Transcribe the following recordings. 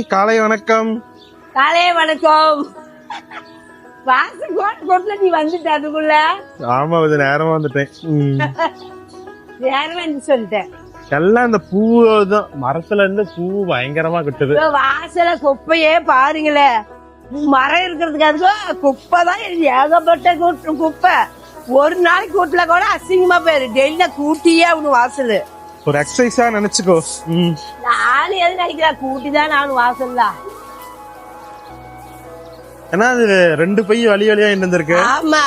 காலை வணக்கம். காலை வணக்கம். வாசல் கொட்டுல நீ வந்துட்ட அதுக்குள்ள. ஆமா, இது நேரமா வந்துட்டேன். நேரமா சொல்லிட்டேன். எல்லாம் இந்த பூ தான், மரத்துல இருந்து பூ பயங்கரமா கட்டுது. வாசல குப்பையே பாருங்களே, மரம் இருக்கிறதுக்கு அதுக்கு குப்பை தான் ஏகப்பட்ட குப்பை. ஒரு நாளைக்கு கூட்டல கூட அசிங்கமா போயிரு. டெய்லியில கூட்டியே அவனு வாசல் ஒரு எக்ஸசைஸா நினைச்சுக்கோ. நானும் எது நினைக்கிறேன், கூட்டிதான் நானும் வாசல்ல. ஏன்னா அது 2 பை வழி வழியா இருந்திருக்கு. ஆமா,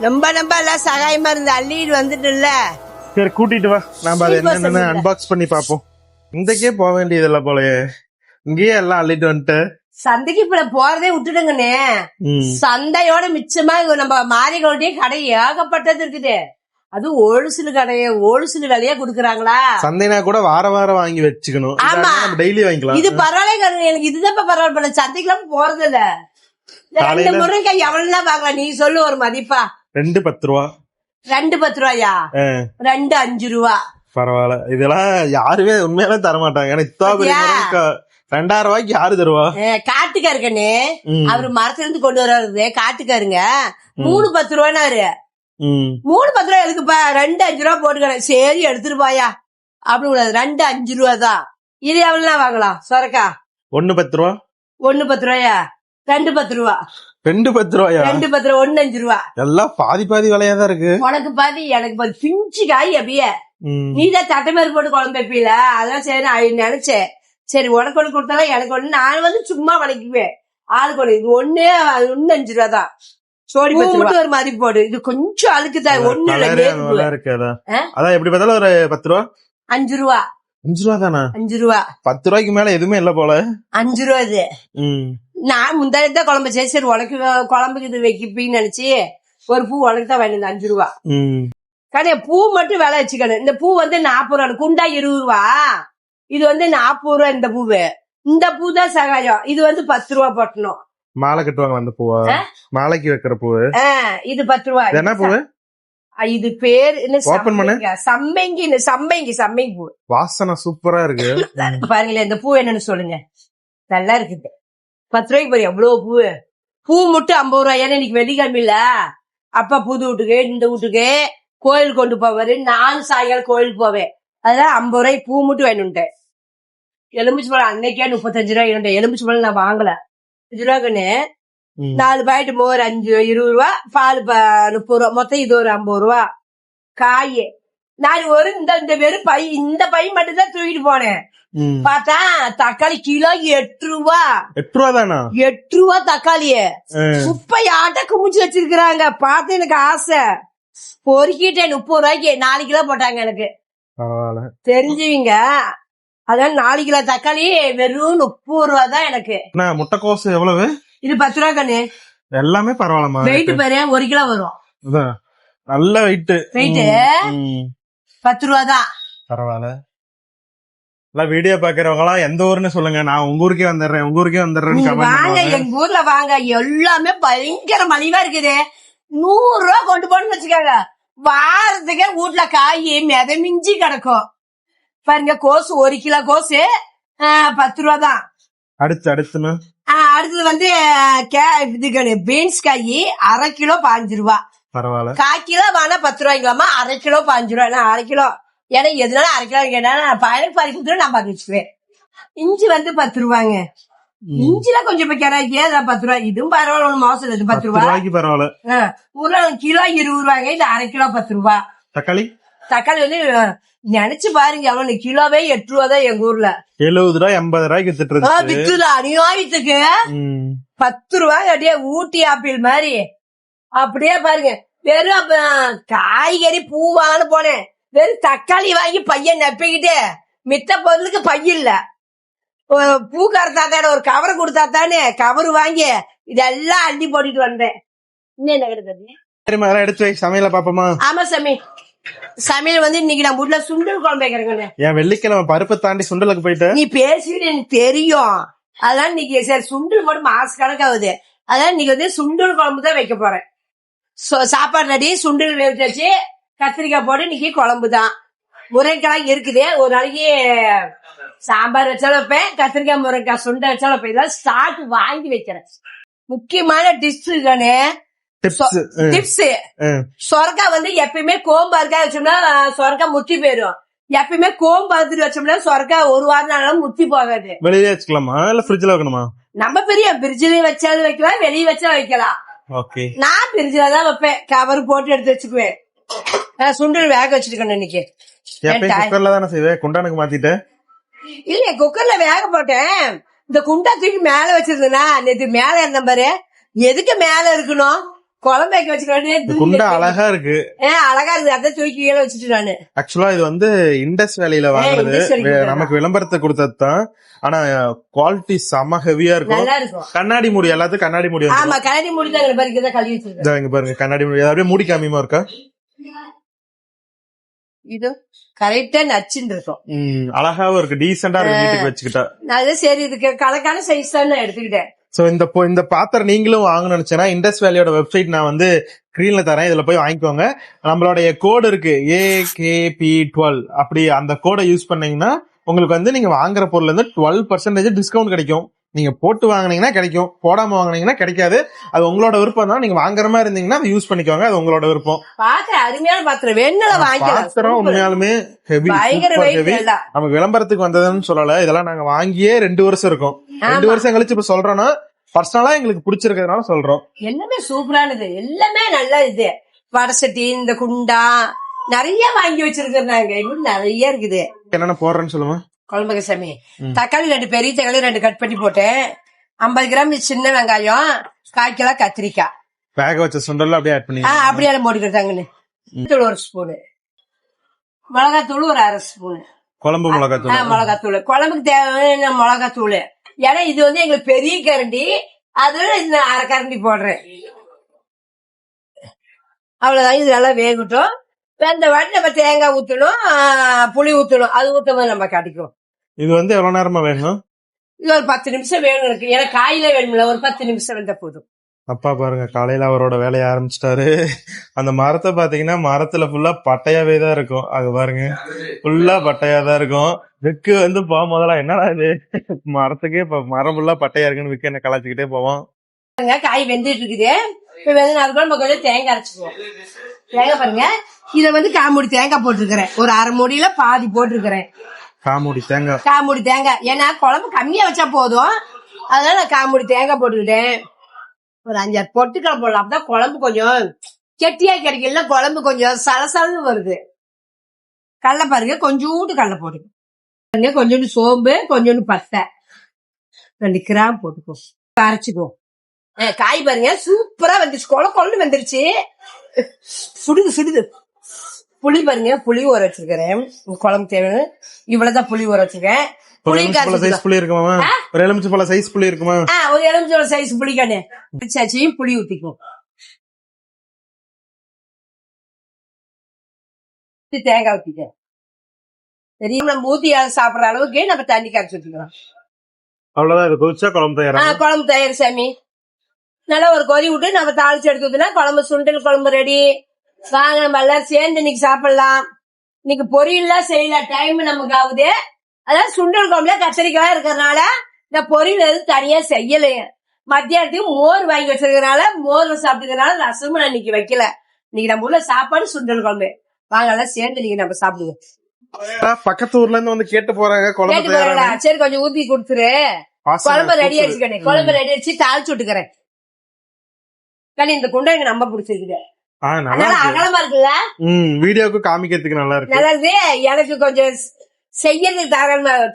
ரொம்ப எல்லாம் சகாயமா இருந்து அள்ளிட்டு வந்துட்டு இல்ல. சரி, கூட்டிட்டு வா, நாம அதை என்னன்னு அன்பாக்ஸ் பண்ணி பாப்போம். இந்தக்கே போக வேண்டியது இல்ல போலயே, இங்கேயே எல்லாம் அள்ளிட்டு வந்துட்டு. சந்தைக்கு இப்ப போறதே விட்டுடுங்கண்ணே. சந்தையோட மிச்சமா நம்ம மாரிகளுடைய கடை ஏகப்பட்டது இருக்குது. அது ஹோல்சேல் கடையை ஹோல்சேல் விலையா குடுக்கறாங்களா? சந்தைனா கூட வாரம் வாங்கி வச்சுக்கணும். ஆமா, டெய்லி வாங்கிக்கலாம். இது பரவாயில்ல, எனக்கு இதுதான் பரவாயில்ல. சந்தைக்கெல்லாம் போறது இல்ல. 2 முருங்கை எவ்வளவு வாங்கலாம் நீ சொல்லு ஒரு மதிப்பா? 2 10 ரூபா. 2 10 ரூபாயா? 2 5 ரூபா. பரவாயில்ல, இதெல்லாம் யாருமே உண்மையாலே தரமாட்டாங்க. ஏன்னா 2000 ரூபாய்க்கு யாரு தருவா? காட்டுக்காருக்கண்ணே, அவரு மரத்துல இருந்து கொண்டு வர்றது காட்டுக்காருங்க. 3 10 ரூபாய்னாரு. 3 10 ரூபாய் எதுக்குப்பா? 2 5 ரூபா போட்டுக்கிறேன். சரி எடுத்துட்டு போயா அப்படி கூடாது. 2 5 ரூபா தான். இது எவ்வளவு வாங்கலாம் சொரக்கா? 1 10 ரூபா. 1 10 ரூபாயா? 2 10 ரூபா. 2 10 ரூபாயா? 2 10 ரூபா. 1 5 ரூபா. எல்லாம் பாதி விலையா தான் இருக்கு. உனக்கு பாதி எனக்கு பாதி. பிஞ்சு காய் அப்படியே. நீதான் தட்டைமாரி போட்டு குழம்பு வைப்பீல, அதான் சரி நினைச்சேன். சரி, உனக்கு ஒண்ணு கொடுத்தாலும் எனக்கு ஒண்ணு. நான் வந்து சும்மா வளைக்குவேன். ஆளுக்கு ஒண்ணு. இது 1 5 ரூபா தான். சோடி மட்டும் ஒரு மாதிரி போடு. இது கொஞ்சம் அழுக்குதான். ஒண்ணு அதான் எப்படி பார்த்தாலும் ஒரு 10 ரூபா. 5 ரூபா. 5 ரூபா தானா? 5 ரூபா. 10 ரூபாய்க்கு மேல எதுவுமே இல்ல போல. 5 ரூபா இது. நான் முந்தானத்தான் குழம்பு செய்ய. சரி, உனக்கு குழம்புக்கு இது வைக்கிப்பின்னு நினைச்சு ஒரு பூ உனக்கு தான் வாங்கி 5 ரூபா. கடை பூ மட்டும் விலை வச்சுக்கணும். இந்த பூ வந்து 40 ரூபா. குண்டா 20 ரூபா. இது வந்து 40 ரூபா. இந்த பூவு, இந்த பூ தான் சகாயம். இது வந்து 10 ரூபா போட்டணும். மாலை கட்டுவாங்க அந்த பூவா? மாலைக்கு வைக்கிற பூ. இது 10 ரூபா. என்ன பூ இது? பேர் என்ன? சம்பங்கி. சம்பங்கி பூ. வாசனை சூப்பரா இருக்கு. பாருங்களேன், இந்த பூ என்னன்னு சொல்லுங்க. நல்லா இருக்குது. 10 ரூபாய்க்கு பாரு எவ்வளவு பூ. பூ மட்டும் 50 ரூபாய். ஏன்னா இன்னைக்கு வெள்ளிக்கிழமை இல்ல. அப்பா புது வீட்டுக்கு இந்த வீட்டுக்கு கோயில் கொண்டு போவாரு. நானும் சாயங்காலம் கோயிலுக்கு போவேன். அதனால 50 ரூபாய்க்கு பூ மட்டும் வேணும்ட்டேன். எலுமிச்சு பழம் அன்னைக்கே 35 ரூபாய். எலுமிச்சு பழம் நான் வாங்கல. 5 ரூபாய்க்குன்னு 4 பாக்கெட் மோர் 5 20 ரூபா. பால் 30 ரூபா. மொத்தம் இது ஒரு 50 ரூபா. காய் நான் ஒரு இந்த வெறும் பை, இந்த பை மட்டும் தான் தூக்கிட்டு போனேன். பார்த்தா தக்காளி கிலோ 8 ரூபா. 8 ரூபா தானா? 8 ரூபா தக்காளிய குப்பை ஆட்ட குமிச்சு வச்சிருக்காங்க. பார்த்து எனக்கு ஆசை. பொறுக்கிட்டேன் 30 ரூபாய்க்கு 4 கிலோ போட்டாங்க எனக்கு. தெரிஞ்சுவீங்க. அதான் 4 கிலோ தக்காளி வெறும் 30 ரூபா தான் எனக்கு. முட்டைக்கோசு எவ்வளவு? இது 10 ரூபா கண்ணு. எல்லாமே பரவாயில்லமா? வெயிட் பாரு, 1 கிலோ வரும். நல்ல வெயிட். 10 ரூபா தான். பரவாயில்ல. வீடியோ பாக்குறவங்க எல்லாம் எந்த ஊர்னு சொல்லுங்க, நான் உங்க ஊருக்கே வந்துடுறேன். உங்க ஊருக்கே வந்துடுறேன். வாங்க, எங்க ஊர்ல வாங்க. எல்லாமே பயங்கர மலிவா இருக்குது. 100 ரூபா கொண்டு போன்னு வச்சுக்காங்க. வாரத்துக்கே வீட்டுல காய் மிதமிஞ்சி கிடக்கும். பாருங்க, கோசு 1 கிலோ கோசு 10 ரூபா தான். அடுத்தது வந்து பீன்ஸ் காய் 1/2 கிலோ 15 ரூபா. பரவாயில்ல. 1/4 கிலோ வாங்கினா 10 ரூபாய்ங்களாமா. 1/2 கிலோ 15 ரூபா. 1/2 கிலோ ஏன்னா எதுனால 1/2 கிலோ கேட்டா பயனுக்கு பாதி கொடுத்துட்டு நான் பார்த்து வச்சுக்குவேன். இஞ்சி வந்து 10 ரூபாங்க. இஞ்சிலாம் கொஞ்சம் இப்ப கிராக்கி 10 ரூபாய். இதுவும் பரவாயில்ல, ஒண்ணு மோசம் இல்லை. 10 ரூபாய்க்கு பரவாயில்ல. கிலோ 20 ரூபாங்க. இது 1/2 கிலோ 10 ரூபா. தக்காளி வந்து நினைச்சு பாருங்க எவ்வளவு. கிலோவே 8 ரூபா தான் எங்க ஊர்ல. 70 ரூபாய் 80 ரூபாய்க்கு வித்துது. அநியாயத்துக்கு 10 ரூபாய் அப்படியே ஊட்டி ஆப்பிள் மாதிரி. அப்படியே பாருங்க. வெறும் காய்கறி பூவான்னு போனேன். வெறும் தக்காளி வாங்கி பையன் நப்பிக்கிட்டு மித்த பொருளுக்கு பைய இல்ல. பூக்கார தாத்தாட ஒரு கவரை கொடுத்தா தானே கவர் வாங்கி இதெல்லாம் அள்ளி போட்டுட்டு வந்தேன். இன்னும் என்ன எடுத்து சமையல பாப்போமா? ஆமா சாமி. சமையல் வந்து இன்னைக்கு நான் வீட்டுல சுண்டல் குழம்பு வைக்கிறேங்க. என் வெள்ளிக்கிழமை பருப்பை தாண்டி சுண்டலுக்கு போயிட்டு நீ பேசிட்டு எனக்கு தெரியும். அதனால இன்னைக்கு சரி சுண்டல் போட்டு மாச கணக்காகுது. அதனால இன்னைக்கு வந்து சுண்டல் குழம்பு தான் வைக்க போறேன். சாப்பாடு ரெடி. சுண்டல் வேவிச்சு வச்சு கத்திரிக்காய் போட்டு இன்னைக்கு குழம்பு தான். முருங்கைக்காய் இருக்குது. ஒரு நாளைக்கு சாம்பார் வச்சாலும் வைப்பேன், கத்திரிக்காய் முருங்கைக்காய் சுண்டை வச்சாலும் வைப்பேன். இதெல்லாம் ஸ்டாக் வாங்கி வைக்கிறேன். முக்கியமான டிப்ஸ் தானே டிப்ஸ். சொரக்கா வந்து எப்பயுமே கோம்பருக்கா வச்சோம்னா சொரக்கா முத்தி போயிடும். எப்பயுமே கோம்பருத்தி வச்சோம்னா சொரக்கா ஒரு வாரம் ஆனாலும் முத்தி போகாது. வெளியே வச்சுக்கலாமா இல்ல ஃப்ரிட்ஜ்ல வைக்கணுமா? நம்ம பெரிய பிரிட்ஜ்லயும் வச்சாலும் வைக்கலாம், வெளியே வச்சாலும் வைக்கலாம். நான் பிரிட்ஜ்ல தான் வைப்பேன், கவர் போட்டு எடுத்து வச்சுக்குவேன். சுண்டல் வேக வச்சிருக்கேன் இன்னைக்கு. குக்கர்ல தானே செய்வேன், குண்டானுக்கு மாத்திட்டேன். இல்ல குக்கர்ல வேக போட்டேன். இந்த குண்டா தூக்கி மேல வச்சிருந்தா நேற்று மேல இருந்த பாரு. எதுக்கு மேல இருக்கணும், குழம்பு வைக்க வச்சுக்கணும். குண்டா அழகா இருக்கு. அழகா இருக்கு, அதான் தூக்கி கீழே வச்சுட்டு நானு. ஆக்சுவலா இது வந்து இண்டஸ் வேலையில வாங்குறது, நமக்கு விளம்பரத்தை கொடுத்தது தான். ஆனா குவாலிட்டி செம ஹெவியா இருக்கும். கண்ணாடி மூடி, எல்லாத்துக்கும் கண்ணாடி மூடி. ஆமா கண்ணாடி மூடி தான் பாருங்க, கழுவி வச்சிருக்கேன். இங்க பாருங்க கண்ணாடி மூடி, அப்படியே மூடி காமியமா இருக்கா. இது கரெக்டா நச்சுன்னு இருக்கும். அழகாவும் இருக்கு, டீசெண்டா இருக்கு வீட்டுக்கு வச்சுக்கிட்டா. அது சரி, இதுக்கு கணக்கான சைஸ் தான் நான் எடுத்துக்கிட்டேன். சோ இந்த பாத்திரம் நீங்களும் வாங்கணும்னு நினைச்சேன்னா இண்டஸ் வேலியோட வெப்சைட் நான் வந்து ஸ்கிரீன்ல தரேன், இதுல போய் வாங்கிக்கோங்க. நம்மளுடைய கோடு இருக்கு AKP12, அப்படி அந்த கோடை யூஸ் பண்ணீங்கன்னா உங்களுக்கு வந்து நீங்க வாங்குற பொருள்ல இருந்து 12% டிஸ்கவுண்ட் கிடைக்கும். நீங்க போட்டு வாங்கினீங்கன்னா கிடைக்கும், போடாம வாங்கினீங்கன்னா கிடைக்காது. அது உங்களோட விருப்பம் தான். நீங்க வாங்குற மாதிரி இருந்தீங்கன்னா அதை யூஸ் பண்ணிக்கோங்க, அது உங்களோட விருப்பம். அருமையான பாத்திரம் வேணும்ல வாங்கிக்கலாம். பாத்திரம் உண்மையாலுமே ஹெவி, ஹெவி. நமக்கு விளம்பரத்துக்கு வந்ததுன்னு சொல்லல, இதெல்லாம் நாங்க வாங்கியே 2 வருஷம் இருக்கும். 2 வருஷம் கழிச்சு இப்ப சொல்றோம்னா பர்சனலா எங்களுக்கு பிடிச்சிருக்கிறதுனால சொல்றோம். எல்லாமே சூப்பரானது, எல்லாமே நல்லா. இது வடசட்டி, இந்த குண்டா நிறைய வாங்கி வச்சிருக்கிறாங்க, நிறைய இருக்குது. என்னென்ன போடுறேன்னு சொல்லுங்க. குழம்புக்கு சாமி, தக்காளி 2 பெரிய தக்காளி 2 கட் பண்ணி போட்டேன். 50 கிராம் சின்ன வெங்காயம், 1/4 கிலோ கத்திரிக்காய், வேக வச்ச சுண்டல் அப்படியே ஆட் பண்ணி அப்படியே போட்டுக்கிட்டாங்கன்னு. 1 ஸ்பூனு மிளகாத்தூள், 1/2 ஸ்பூனு குழம்பு மிளகாத்தூள். குழம்புக்கு தேவையான மிளகாத்தூள். ஏன்னா இது வந்து எங்களுக்கு பெரிய கரண்டி, அதுல இந்த 1/2 கரண்டி போடுறேன். அவ்வளவுதான். இது நல்லா வேகட்டும். இந்த வாட்டி நம்ம தேங்காய் ஊத்தணும், புளி ஊத்தணும். அது ஊத்தமா நம்ம கிடைக்கும். இது வந்து எவ்வளவு நேரமா வேணும்? இது ஒரு 10 நிமிஷம் வேணும் இருக்கு. ஏன்னா காயில வேணும்ல, ஒரு 10 நிமிஷம் வந்த போதும். அப்பா பாருங்க காலையில அவரோட வேலையை ஆரம்பிச்சிட்டாரு. அந்த மரத்தை பாத்தீங்கன்னா மரத்துல ஃபுல்லா பட்டையாவே தான் இருக்கும். அது பாருங்க ஃபுல்லா பட்டையா தான் இருக்கும். விக்கு வந்து முதல்ல என்னடா இது மரத்துக்கே மரம் ஃபுல்லா பட்டையா இருக்குன்னு விக்கு என்ன கலாச்சிக்கிட்டே போவோம். காய் வெந்துட்டு இருக்குது. இப்ப வெந்ததுக்கு நம்ம கொஞ்சம் தேங்காய் அரைச்சுக்குவோம். தேங்காய் பாருங்க, இத வந்து 1/4 மூடி தேங்காய் போட்டிருக்கிறேன். ஒரு 1/2 மூடியில பாதி போட்டிருக்கிறேன். 1/4 மூடி தேங்காய், 1/4 மூடி தேங்காய். ஏன்னா குழம்பு கம்மியா வச்சா போதும், அதனால நான் 1/4 மூடி தேங்காய் போட்டுக்கிட்டேன். ஒரு 5-6 பொட்டுக்கடலை போடலாம், அப்பதான் குழம்பு கொஞ்சம் கெட்டியா கிடைக்கல, குழம்பு கொஞ்சம் சலசலன்னு வருது. கடலை பாருங்க, கொஞ்சோண்டு கடலை போட்டுக்கோ, கொஞ்சோண்டு சோம்பு, கொஞ்சோண்டு பட்டை, 2 கிராம் போட்டுக்கோ, அரைச்சுக்கோ. காய் பாருங்க சூப்பரா வந்துருச்சு, கொள்ளு வந்துருச்சு. சுடுது. புளி பாருங்க, புளி ஊற வச்சிருக்கிறேன். குழம்பு தேவையான இவ்வளவுதான் புளி ஊற வச்சிருக்கேன். புளி இருக்குமா? ஒரு எலுமிச்சம்பழம் சைஸ் புளி இருக்குமா? ஒரு எலுமிச்சம்பழம் சைஸ் புளி கண்ணு பிடிச்சாச்சியும் புளி ஊத்திக்கும். தேங்காய் ஊத்திட்டேன். சரி, நம்ம ஊத்தி சாப்பிடுற அளவுக்கு நம்ம தண்ணி கரைச்சி ஊத்திக்கலாம். அவ்வளவுதான். இது கொதிச்சா குழம்பு தயார். குழம்பு தயார் சாமி. நல்லா ஒரு கொதி விட்டு நம்ம தாளிச்சு எடுத்து ஊத்தினா குழம்பு, சுண்டல் குழம்பு ரெடி. வாங்க நம்ம எல்லாரும் சேர்ந்து இன்னைக்கு சாப்பிடலாம். இன்னைக்கு பொரியல்லாம் செய்யல, டைம் நமக்கு ஆகுது. அதாவது சுண்டல் குழம்புல கத்திரிக்காய் இருக்கிறதுனால இந்த பொரியல் எதுவும் தனியா செய்யலையே. மத்தியானத்துக்கு மோர் வாங்கி வச்சிருக்கிறதுனால மோர் சாப்பிட்டுக்கிறதுனால ரசமும் நான் இன்னைக்கு வைக்கல. இன்னைக்கு நம்ம ஊர்ல சாப்பாடு சுண்டல் குழம்பு. வாங்க எல்லாம் சேர்ந்து இன்னைக்கு நம்ம சாப்பிடுவோம். பக்கத்து ஊர்ல இருந்து வந்து கேட்டு போறாங்க குழம்பு. சரி, கொஞ்சம் ஊத்தி கொடுத்துரு. குழம்பு ரெடி ஆயிடுச்சு. குழம்பு ரெடி ஆயிடுச்சு, தாளிச்சு விட்டுக்கிறேன். இந்த குண்டை எனக்கு ரொம்ப பிடிச்சிருக்கு. அகலமா இருக்குல்ல, வீடியோக்கு காமிக்கிறதுக்கு நல்லா இருக்கு. நல்லா இருக்கு. எனக்கு கொஞ்சம் செய்யறதுக்கு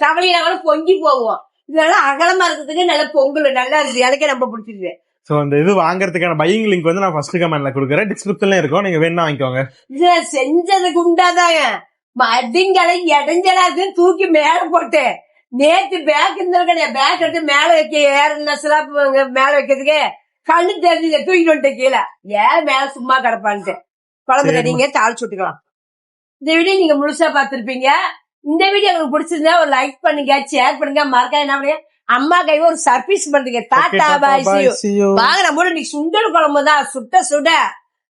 தவளையினாலும் பொங்கி போவோம். இதனால அகலமா இருக்கிறதுக்கு நல்ல பொங்கல் நல்லா இருக்கு. எனக்கே ரொம்ப பிடிச்சிருக்கு. சோ அந்த இது வாங்குறதுக்கான பையிங் லிங்க் வந்து நான் ஃபர்ஸ்ட் கமெண்ட்ல கொடுக்குறேன், டிஸ்கிரிப்ஷன்ல இருக்கும், நீங்க வேணா வாங்கிக்கோங்க. இது செஞ்சது குண்டாதாங்க, மடிங்களை இடைஞ்சலா இருக்கு, தூக்கி மேல போட்டேன். நேத்து பேக் இருந்தா பேக் எடுத்து மேல வைக்க ஏற மேல வைக்கிறதுக்கு கண்ணு தெரிஞ்சு தூக்கிட்டு வந்துட்டு கீழே. ஏன் மேல சும்மா கிடப்பான்ட்டு குழம்பு கட்டிங்க, தாளிச்சு விட்டுக்கலாம். இந்த வீடியோ நீங்க முழுசா பாத்துருப்பீங்க. இந்த வீடியோ உங்களுக்கு பிடிச்சிருந்தா ஒரு லைக் பண்ணுங்க, ஷேர் பண்ணுங்க, மறக்காம என்ன பண்ணுங்க, அம்மா கையில ஒரு சர்ப்ரைஸ் பண்ணுங்க. டாடா பாய், see you. வாங்க நம்ம இன்னைக்கு சுண்டல் குழம்பு தான், சுட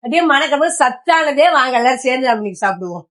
அப்படியே மணக்கணும், சத்தானதே. வாங்க எல்லாரும் சேர்ந்து நம்ம இன்னைக்கு சாப்பிடுவோம்.